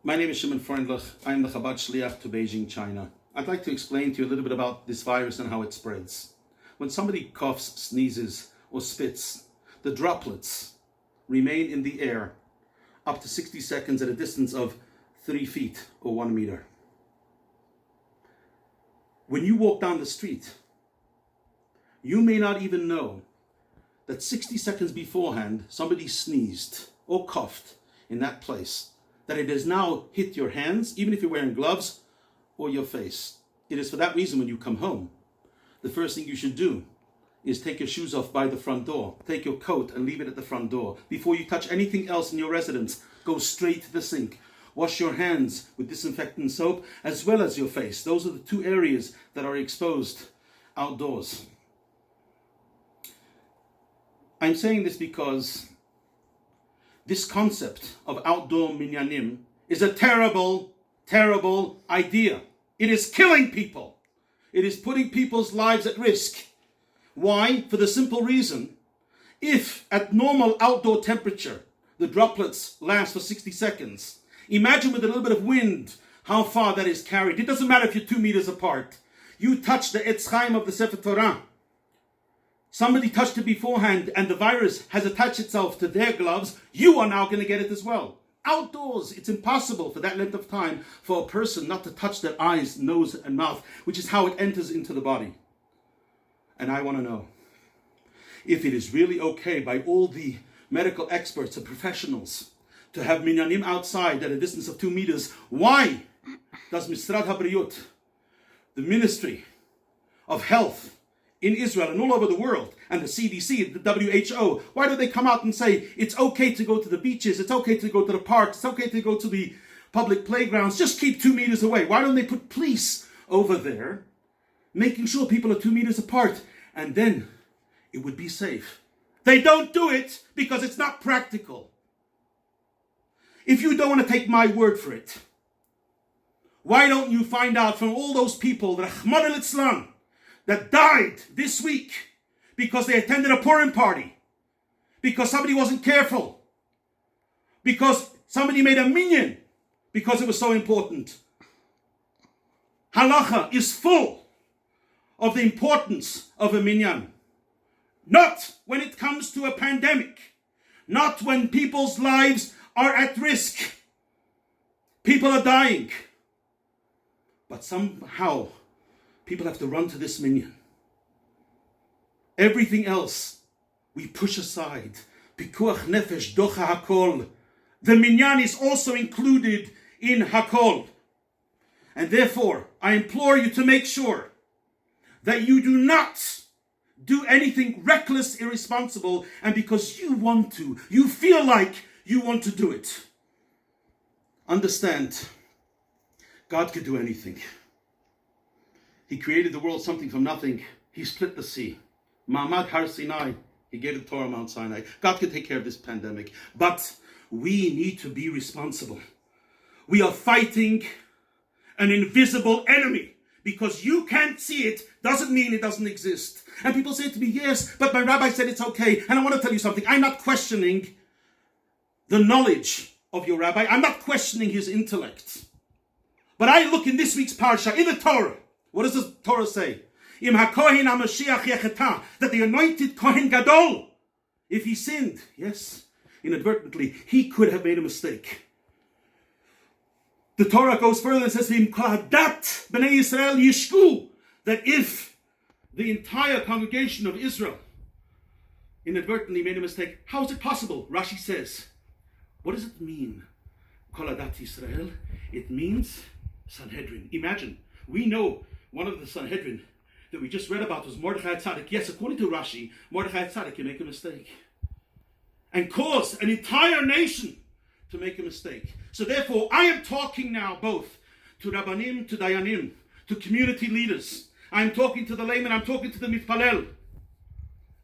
My name is Shimon Freundlich. I am the Chabad Shliach to Beijing, China. I'd like to explain to you a little bit about this virus and how it spreads. When somebody coughs, sneezes, or spits, the droplets remain in the air up to 60 seconds at a distance of 3 feet or 1 meter. When you walk down the street, you may not even know that 60 seconds beforehand, somebody sneezed or coughed in that place, that it has now hit your hands, even if you're wearing gloves, or your face. It is for that reason when you come home, the first thing you should do is take your shoes off by the front door. Take your coat and leave it at the front door. Before you touch anything else in your residence, go straight to the sink. Wash your hands with disinfectant soap as well as your face. Those are the two areas that are exposed outdoors. I'm saying this because this concept of outdoor minyanim is a terrible, terrible idea. It is killing people. It is putting people's lives at risk. Why? For the simple reason, if at normal outdoor temperature, the droplets last for 60 seconds, imagine with a little bit of wind how far that is carried. It doesn't matter if you're 2 meters apart. You touch the Etz Chaim of the Sefer Torah. Somebody touched it beforehand and the virus has attached itself to their gloves. You are now going to get it as well. Outdoors, it's impossible for that length of time for a person not to touch their eyes, nose, and mouth, which is how it enters into the body. And I want to know if it is really okay by all the medical experts and professionals to have minyanim outside at a distance of 2 meters. Why does Misrad HaBriyut, the Ministry of Health in Israel and all over the world, and the CDC, the WHO, why do they come out and say it's okay to go to the beaches, it's okay to go to the parks, it's okay to go to the public playgrounds, just keep 2 meters away? Why don't they put police over there making sure people are 2 meters apart, and then it would be safe? They don't do it because it's not practical. If you don't want to take my word for it, why don't you find out from all those people, the Rahman al-Islam, that died this week because they attended a Purim party, because somebody wasn't careful, because somebody made a minyan, because it was so important. Halacha is full of the importance of a minyan. Not when it comes to a pandemic. Not when people's lives are at risk. People are dying. But somehow, people have to run to this minyan. Everything else, we push aside. Pikuach nefesh docha hakol. The minyan is also included in hakol. And therefore, I implore you to make sure that you do not do anything reckless, irresponsible, and because you want to, you feel like you want to do it. Understand, God could do anything. He created the world something from nothing. He split the sea. Ma'amad Har Sinai. He gave the Torah Mount Sinai. God could take care of this pandemic. But we need to be responsible. We are fighting an invisible enemy. Because you can't see it doesn't mean it doesn't exist. And people say to me, yes, but my rabbi said it's okay. And I want to tell you something. I'm not questioning the knowledge of your rabbi. I'm not questioning his intellect. But I look in this week's parsha, in the Torah. What does the Torah say? Im hakohen hamashiach yecheta, that the anointed Kohen Gadol, if he sinned, yes, inadvertently, he could have made a mistake. The Torah goes further and says, V'im kol hadat b'nei Yisrael yishku, that if the entire congregation of Israel inadvertently made a mistake, how is it possible? Rashi says, what does it mean? Kol hadat Yisrael, it means Sanhedrin. Imagine, we know one of the Sanhedrin that we just read about was Mordechai Tzaddik. Yes, according to Rashi, Mordechai Tzaddik can make a mistake and cause an entire nation to make a mistake. So therefore, I am talking now both to Rabbanim, to Dayanim, to community leaders. I'm talking to the layman, I'm talking to the mitpalel.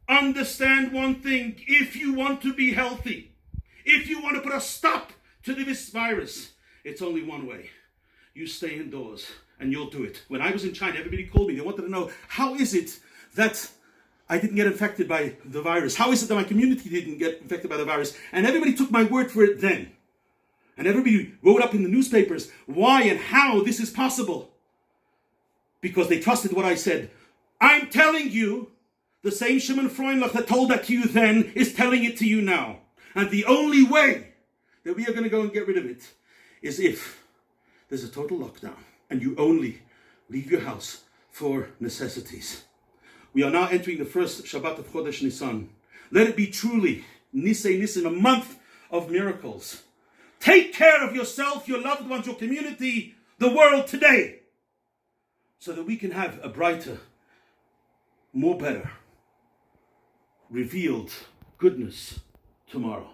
Understand one thing: if you want to be healthy, if you want to put a stop to this virus, it's only one way. You stay indoors and you'll do it. When I was in China, everybody called me. They wanted to know, how is it that I didn't get infected by the virus? How is it that my community didn't get infected by the virus? And everybody took my word for it then. And everybody wrote up in the newspapers why and how this is possible. Because they trusted what I said. I'm telling you, the same Shimon Freundlich that told that to you then is telling it to you now. And the only way that we are going to go and get rid of it is if there's a total lockdown and you only leave your house for necessities. We are now entering the first Shabbat of Chodesh Nisan. Let it be truly Nisei Nisim, a month of miracles. Take care of yourself, your loved ones, your community, the world today, so that we can have a brighter, more better, revealed goodness tomorrow.